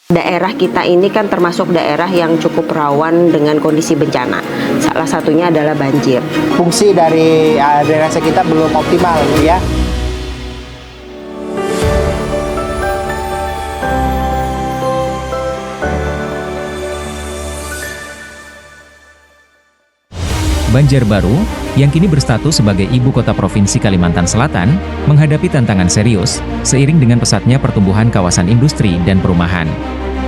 Daerah kita ini kan termasuk daerah yang cukup rawan dengan kondisi bencana. Salah satunya adalah banjir. Fungsi dari drainase kita belum optimal, ya. Banjarbaru, yang kini berstatus sebagai ibu kota provinsi Kalimantan Selatan, menghadapi tantangan serius, seiring dengan pesatnya pertumbuhan kawasan industri dan perumahan.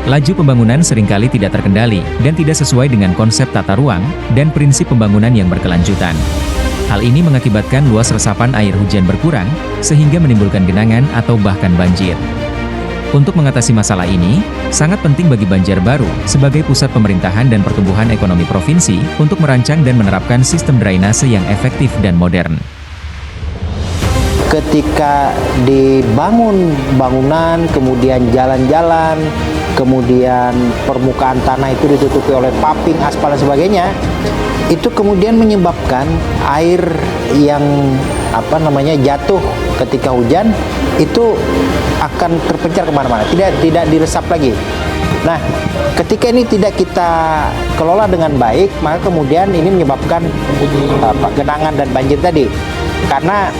Laju pembangunan seringkali tidak terkendali dan tidak sesuai dengan konsep tata ruang dan prinsip pembangunan yang berkelanjutan. Hal ini mengakibatkan luas resapan air hujan berkurang, sehingga menimbulkan genangan atau bahkan banjir. Untuk mengatasi masalah ini, sangat penting bagi Banjarbaru sebagai pusat pemerintahan dan pertumbuhan ekonomi provinsi untuk merancang dan menerapkan sistem drainase yang efektif dan modern. Ketika dibangun bangunan, kemudian jalan-jalan, kemudian permukaan tanah itu ditutupi oleh paping, aspal dan sebagainya, itu kemudian menyebabkan air yang jatuh ketika hujan itu akan terpencar kemana-mana, tidak diresap lagi. Nah, ketika ini tidak kita kelola dengan baik, maka kemudian ini menyebabkan genangan dan banjir tadi. Karena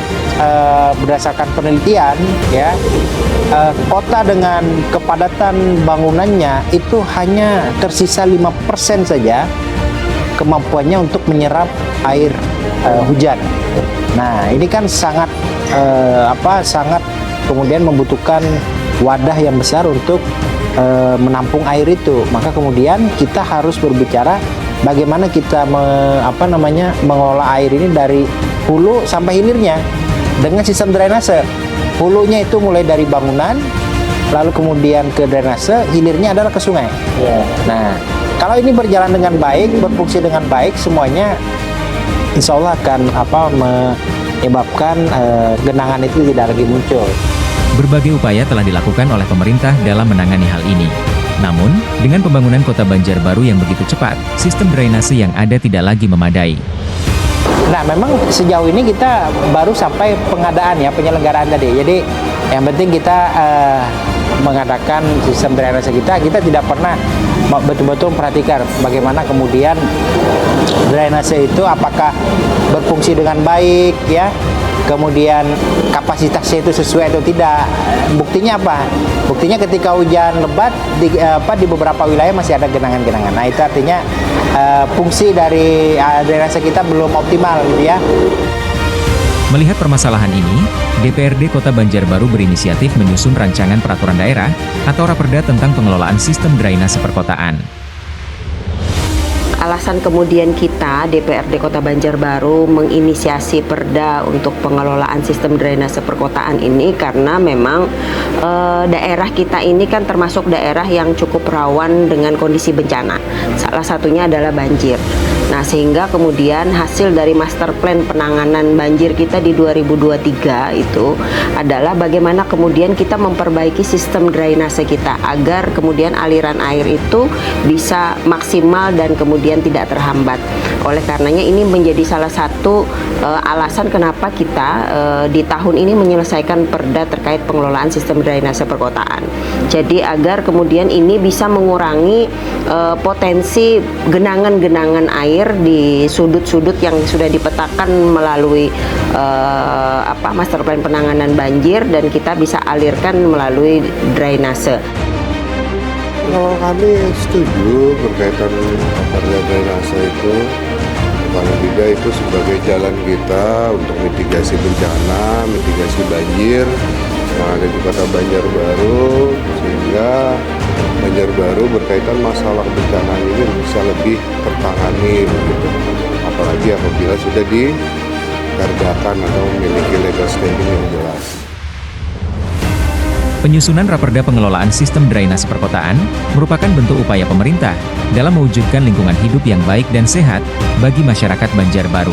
berdasarkan penelitian, ya, kota dengan kepadatan bangunannya itu hanya tersisa 5% saja kemampuannya untuk menyerap air hujan. Nah, ini kan sangat kemudian membutuhkan wadah yang besar untuk menampung air itu. Maka kemudian kita harus berbicara bagaimana kita mengelola air ini dari hulu sampai hilirnya dengan sistem drainase. Hulunya itu mulai dari bangunan, lalu kemudian ke drainase, hilirnya adalah ke sungai. Nah, kalau ini berjalan dengan baik, berfungsi dengan baik, semuanya insya Allah akan menyebabkan genangan itu tidak lagi muncul. Berbagai upaya telah dilakukan oleh pemerintah dalam menangani hal ini. Namun, dengan pembangunan kota Banjarbaru yang begitu cepat, sistem drainase yang ada tidak lagi memadai. Nah, memang sejauh ini kita baru sampai pengadaan, ya, penyelenggaraan tadi. Jadi yang penting kita mengadakan sistem drainase kita tidak pernah betul-betul memperhatikan bagaimana kemudian drainase itu apakah berfungsi dengan baik, ya, kemudian kapasitasnya itu sesuai atau tidak. Buktinya apa? Buktinya ketika hujan lebat di beberapa wilayah masih ada genangan-genangan. Nah, itu artinya fungsi dari drainase kita belum optimal, gitu ya. Melihat permasalahan ini, DPRD Kota Banjarbaru berinisiatif menyusun rancangan peraturan daerah atau Raperda tentang pengelolaan sistem drainase perkotaan. Alasan kemudian kita, DPRD Kota Banjarbaru, menginisiasi perda untuk pengelolaan sistem drainase perkotaan ini karena memang daerah kita ini kan termasuk daerah yang cukup rawan dengan kondisi bencana. Salah satunya adalah banjir. Nah, sehingga kemudian hasil dari master plan penanganan banjir kita di 2023 itu adalah bagaimana kemudian kita memperbaiki sistem drainase kita agar kemudian aliran air itu bisa maksimal dan kemudian tidak terhambat. Oleh karenanya ini menjadi salah satu alasan kenapa kita di tahun ini menyelesaikan perda terkait pengelolaan sistem drainase perkotaan. Jadi agar kemudian ini bisa mengurangi potensi genangan-genangan air di sudut-sudut yang sudah dipetakan melalui master plan penanganan banjir dan kita bisa alirkan melalui drainase. Kalau kami setuju berkaitan perda drainase itu, paling tidak itu sebagai jalan kita untuk mitigasi bencana, mitigasi banjir yang ada di kota Banjarbaru, sehingga Banjarbaru berkaitan masalah bencana ini bisa lebih tertangani, begitu. Apalagi apabila sudah dikerjakan atau memiliki legal standing yang jelas. Penyusunan Raperda pengelolaan sistem drainase perkotaan merupakan bentuk upaya pemerintah dalam mewujudkan lingkungan hidup yang baik dan sehat bagi masyarakat Banjarbaru.